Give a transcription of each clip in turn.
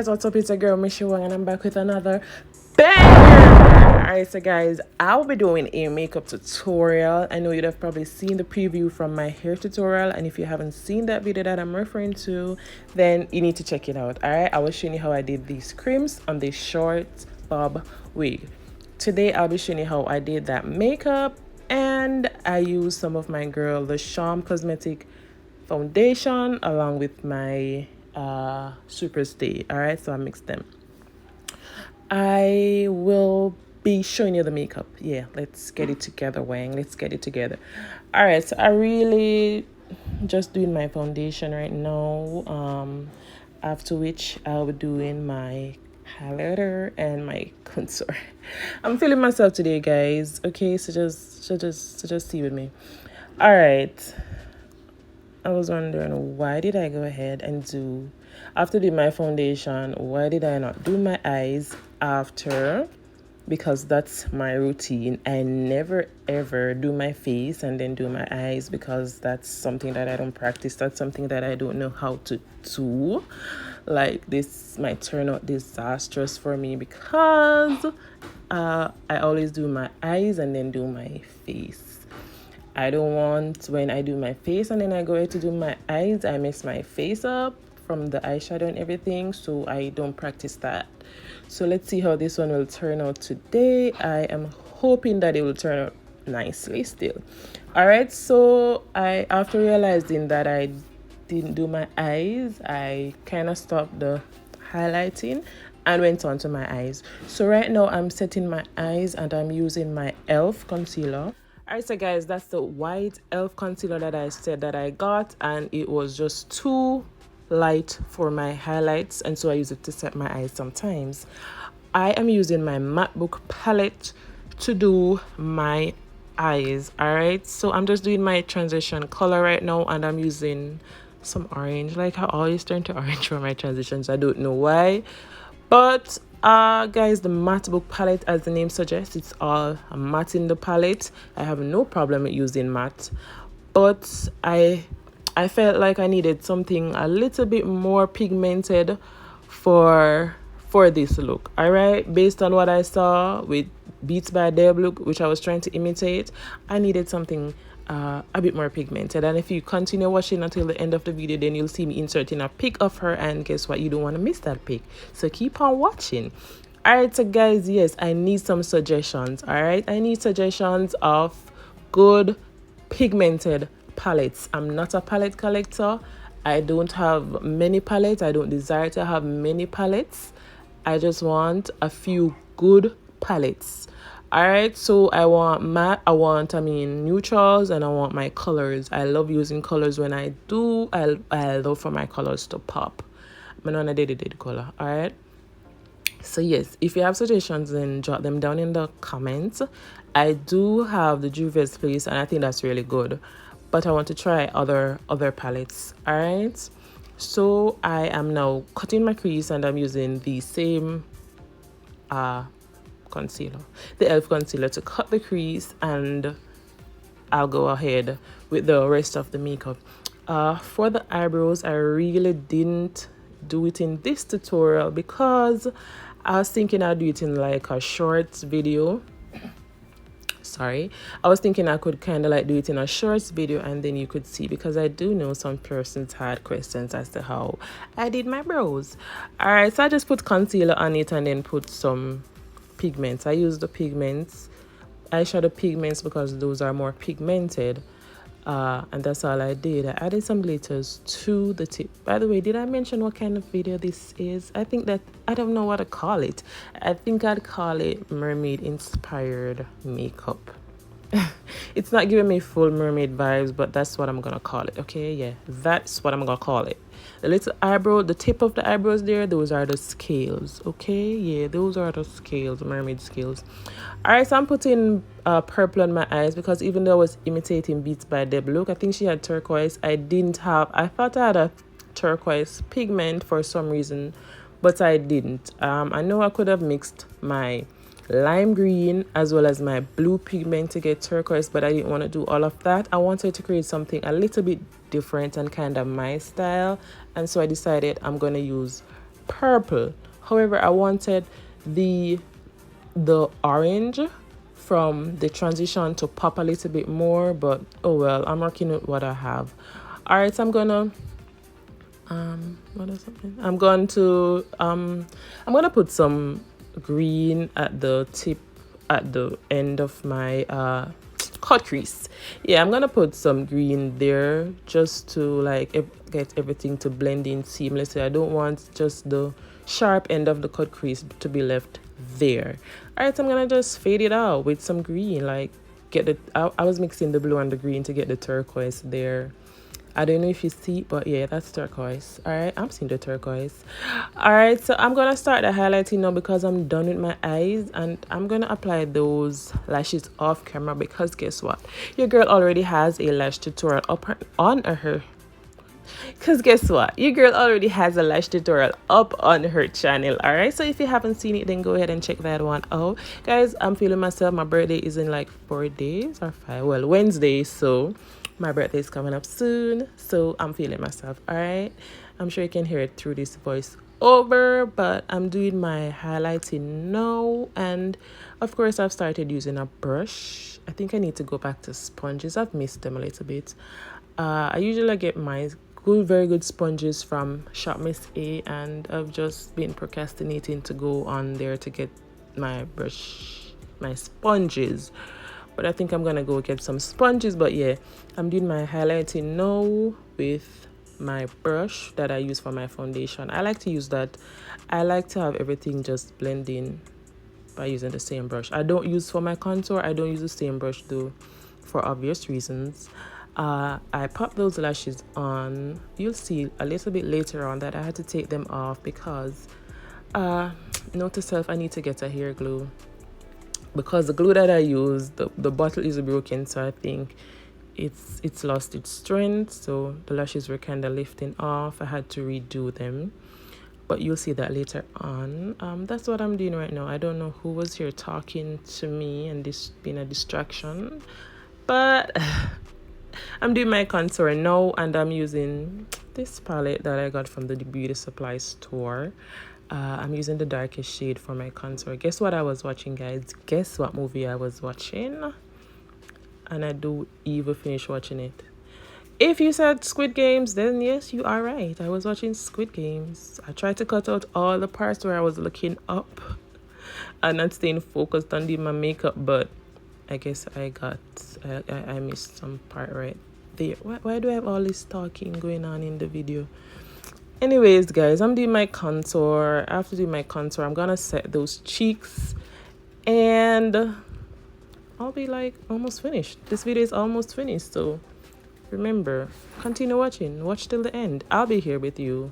guys, what's up? It's your girl Michelle Wang and I'm back with another banger. Alright, so guys, I'll be doing a makeup tutorial. I know you'd have probably seen the preview from my hair tutorial, and if you haven't seen that video that I'm referring to, then you need to check it out. Alright, I was showing you how I did these creams on this short bob wig. Today I'll be showing you how I did that makeup, and I used some of my girl the Shein cosmetic foundation along with my super stay. All right, so I mixed them. I will be showing you the makeup. Yeah, let's get it together, Wang. Let's get it together. All right, so I really just doing my foundation right now, after which I'll be doing my highlighter and my contour. I'm feeling myself today, guys. Okay, so just see with me. All right, I was wondering, why did I go ahead and do, after doing my foundation, why did I not do my eyes after? Because that's my routine. I never ever do my face and then do my eyes, because that's something that I don't practice. That's something that I don't know how to do. Like, this might turn out disastrous for me because I always do my eyes and then do my face. I don't want, when I do my face and then I go ahead to do my eyes, I mess my face up from the eyeshadow and everything, so I don't practice that. So let's see how this one will turn out today. I am hoping that it will turn out nicely still. All right, so after realizing that I didn't do my eyes, I kind of stopped the highlighting and went on to my eyes. So right now I'm setting my eyes and I'm using my e.l.f. concealer. Alright, so guys, that's the white e.l.f. concealer that I said that I got, and it was just too light for my highlights, and so I use it to set my eyes sometimes. I am using my MacBook palette to do my eyes. Alright, so I'm just doing my transition color right now, and I'm using some orange. Like, I always turn to orange for my transitions. I don't know why, but guys, the MacBook palette, as the name suggests, it's all matte in the palette. I have no problem with using matte, but I felt like I needed something a little bit more pigmented for this look. All right, based on what I saw with Blvd look, which I was trying to imitate, I needed something a bit more pigmented. And if you continue watching until the end of the video, then you'll see me inserting a pic of her, and guess what, you don't want to miss that pic, so keep on watching. All right, so guys, yes, I need some suggestions. All right, I need suggestions of good pigmented palettes. I'm not a palette collector. I don't have many palettes. I don't desire to have many palettes. I just want a few good palettes. All right, so I want matte, neutrals, and I want my colors. I love using colors when I do. I love for my colors to pop. I'm on a dedicated color. All right, so yes, if you have suggestions, then jot them down in the comments. I do have the Juvia's Place, and I think that's really good, but I want to try other palettes. All right, so I am now cutting my crease, and I'm using the same concealer, the e.l.f. concealer, to cut the crease, and I'll go ahead with the rest of the makeup. For the eyebrows, I really didn't do it in this tutorial because I was thinking I'd do it in like a short video. Sorry, I was thinking I could kind of like do it in a short video, and then you could see, because I do know some persons had questions as to how I did my brows. All right, so I just put concealer on it and then put some pigments. I use the pigments, eyeshadow pigments, because those are more pigmented, and that's all I did. I added some glitters to the tip. By the way, did I mention what kind of video this is? I think that, I don't know what to call it. I think I'd call it mermaid inspired makeup. It's not giving me full mermaid vibes, but that's what I'm gonna call it. Okay, yeah, that's what I'm gonna call it. The little eyebrow, the tip of the eyebrows there, those are the scales. Okay, yeah, those are the scales, mermaid scales. All right, so I'm putting purple on my eyes, because even though I was imitating Blvd look, I think she had turquoise. I thought I had a turquoise pigment for some reason, but I didn't. I know I could have mixed my lime green as well as my blue pigment to get turquoise, but I didn't want to do all of that. I wanted to create something a little bit different and kind of my style, and so I decided I'm going to use purple. However, I wanted the orange from the transition to pop a little bit more, but oh well, I'm working with what I have. All right, so I'm gonna what is something? I'm gonna put some green at the tip, at the end of my cut crease. Yeah, I'm gonna put some green there just to like get everything to blend in seamlessly. I don't want just the sharp end of the cut crease to be left there. All right, so I'm gonna just fade it out with some green, like get the I was mixing the blue and the green to get the turquoise there. I don't know if you see, but yeah, that's turquoise. All right, I'm seeing the turquoise. All right, so I'm gonna start the highlighting now because I'm done with my eyes, and I'm gonna apply those lashes off camera because guess what, your girl already has a lash tutorial up on her. Because guess what, your girl already has a lash tutorial up on her channel. All right, so if you haven't seen it, then go ahead and check that one out. Guys, I'm feeling myself. My birthday is in like 4 days or 5, well, Wednesday, so my birthday is coming up soon, so I'm feeling myself. All right, I'm sure you can hear it through this voice over, but I'm doing my highlighting now, and of course I've started using a brush. I think I need to go back to sponges. I've missed them a little bit. I usually get my very good sponges from Shop Miss A, and I've just been procrastinating to go on there to get my sponges, but I think I'm gonna go get some sponges. But yeah, I'm doing my highlighting now with my brush that I use for my foundation. I like to use that. I like to have everything just blend in by using the same brush. I don't use for my contour, I don't use the same brush though, for obvious reasons. I popped those lashes on. You'll see a little bit later on that I had to take them off because note to self, I need to get a hair glue, because the glue that I use, the bottle is broken, so I think it's lost its strength, so the lashes were kind of lifting off. I had to redo them, but you'll see that later on. That's what I'm doing right now. I don't know who was here talking to me and this being a distraction, but I'm doing my contour now, and I'm using this palette that I got from the beauty supply store. I'm using the darkest shade for my contour. Guess what I was watching, guys? Guess what movie I was watching? And I do even finish watching it. If you said Squid Games, then yes, you are right. I was watching Squid Games. I tried to cut out all the parts where I was looking up and not staying focused on doing my makeup, but I guess I missed some part right there. Why do I have all this talking going on in the video? Anyways, guys, I'm doing my contour. After doing my contour, I'm gonna set those cheeks, and I'll be like almost finished. This video is almost finished, so remember, continue watching. Watch till the end. I'll be here with you.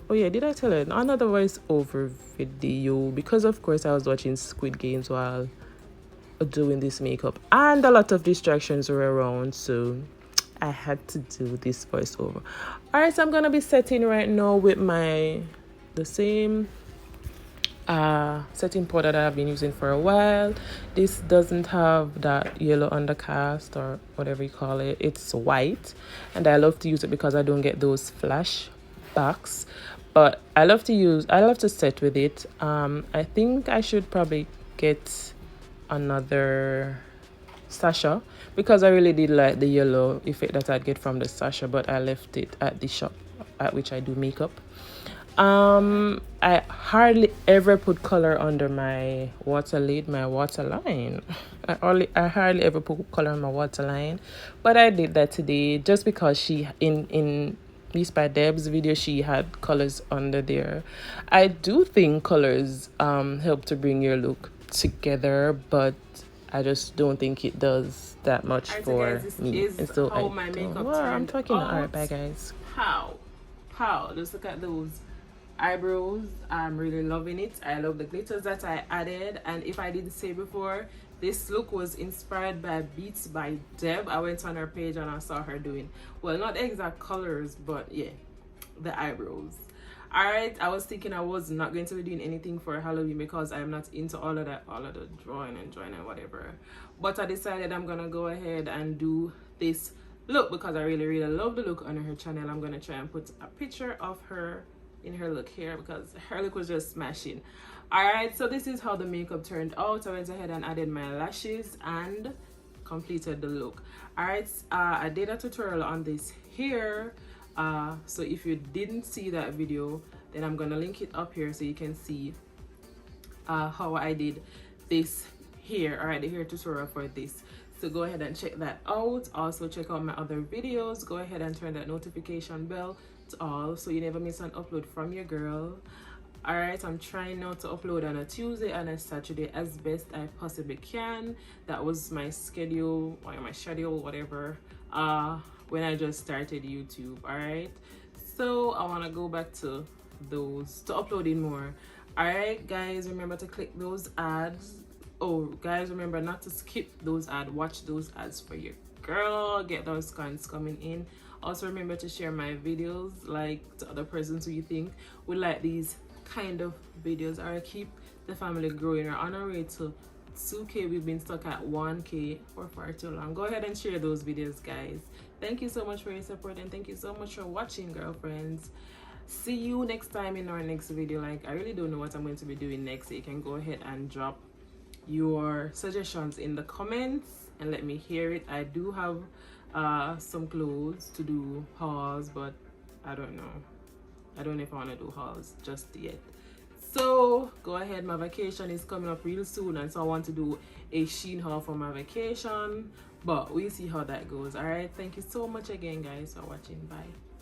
Oh yeah, did I tell you another voiceover video? Because of course I was watching Squid Games while doing this makeup, and a lot of distractions were around, so I had to do this voiceover. All right, so I'm gonna be setting right now with the same setting powder that I've been using for a while. This doesn't have that yellow undercast or whatever you call it. It's white, and I love to use it because I don't get those flashbacks. But I love to set with it. I think I should probably get another sasha because I really did like the yellow effect that I'd get from the sasha, but I left it at the shop at which I do makeup. I hardly ever put color under my waterline. I hardly ever put color on my waterline, but I did that today just because she in at least by Deb's video, she had colors under there. I do think colors help to bring your look together, but I just don't think it does that much for me. And so I'm talking. All right, bye guys. How? Just look at those eyebrows. I'm really loving it. I love the glitters that I added, and if I didn't say before, this look was inspired by Beats by Deb. I went on her page and I saw her doing, well, not the exact colors, but yeah, the eyebrows. All right, I was thinking I was not going to be doing anything for Halloween because I'm not into all of the drawing and whatever, but I decided I'm gonna go ahead and do this look because I really love the look on her channel. I'm gonna try and put a picture of her in her look here because her look was just smashing. All right, so this is how the makeup turned out. I went ahead and added my lashes and completed the look. All right, I did a tutorial on this here, so if you didn't see that video, then I'm gonna link it up here so you can see how I did this here. All right, the hair tutorial for this, so go ahead and check that out. Also check out my other videos. Go ahead and turn that notification bell to all so you never miss an upload from your girl. All right, I'm trying not to upload on a Tuesday and a Saturday as best I possibly can. That was my schedule, or my schedule, whatever, when I just started YouTube. All right, so I want to go back to those, to uploading more. All right, guys, remember to click those ads. Oh, guys, remember not to skip those ads. Watch those ads for your girl. Get those cons coming in. Also, remember to share my videos, like, to other persons who you think would like these kind of videos. Or keep the family growing. We're on our way to 2K. We've been stuck at 1K for far too long. Go ahead and share those videos, guys. Thank you so much for your support, and thank you so much for watching, girlfriends. See you next time in our next video. Like, I really don't know what I'm going to be doing next, so you can go ahead and drop your suggestions in the comments and let me hear it. I do have some clothes to do hauls, but I don't know if I want to do hauls just yet. So go ahead, my vacation is coming up real soon, and so I want to do a Shein haul for my vacation, but we'll see how that goes. All right, thank you so much again, guys, for watching. Bye.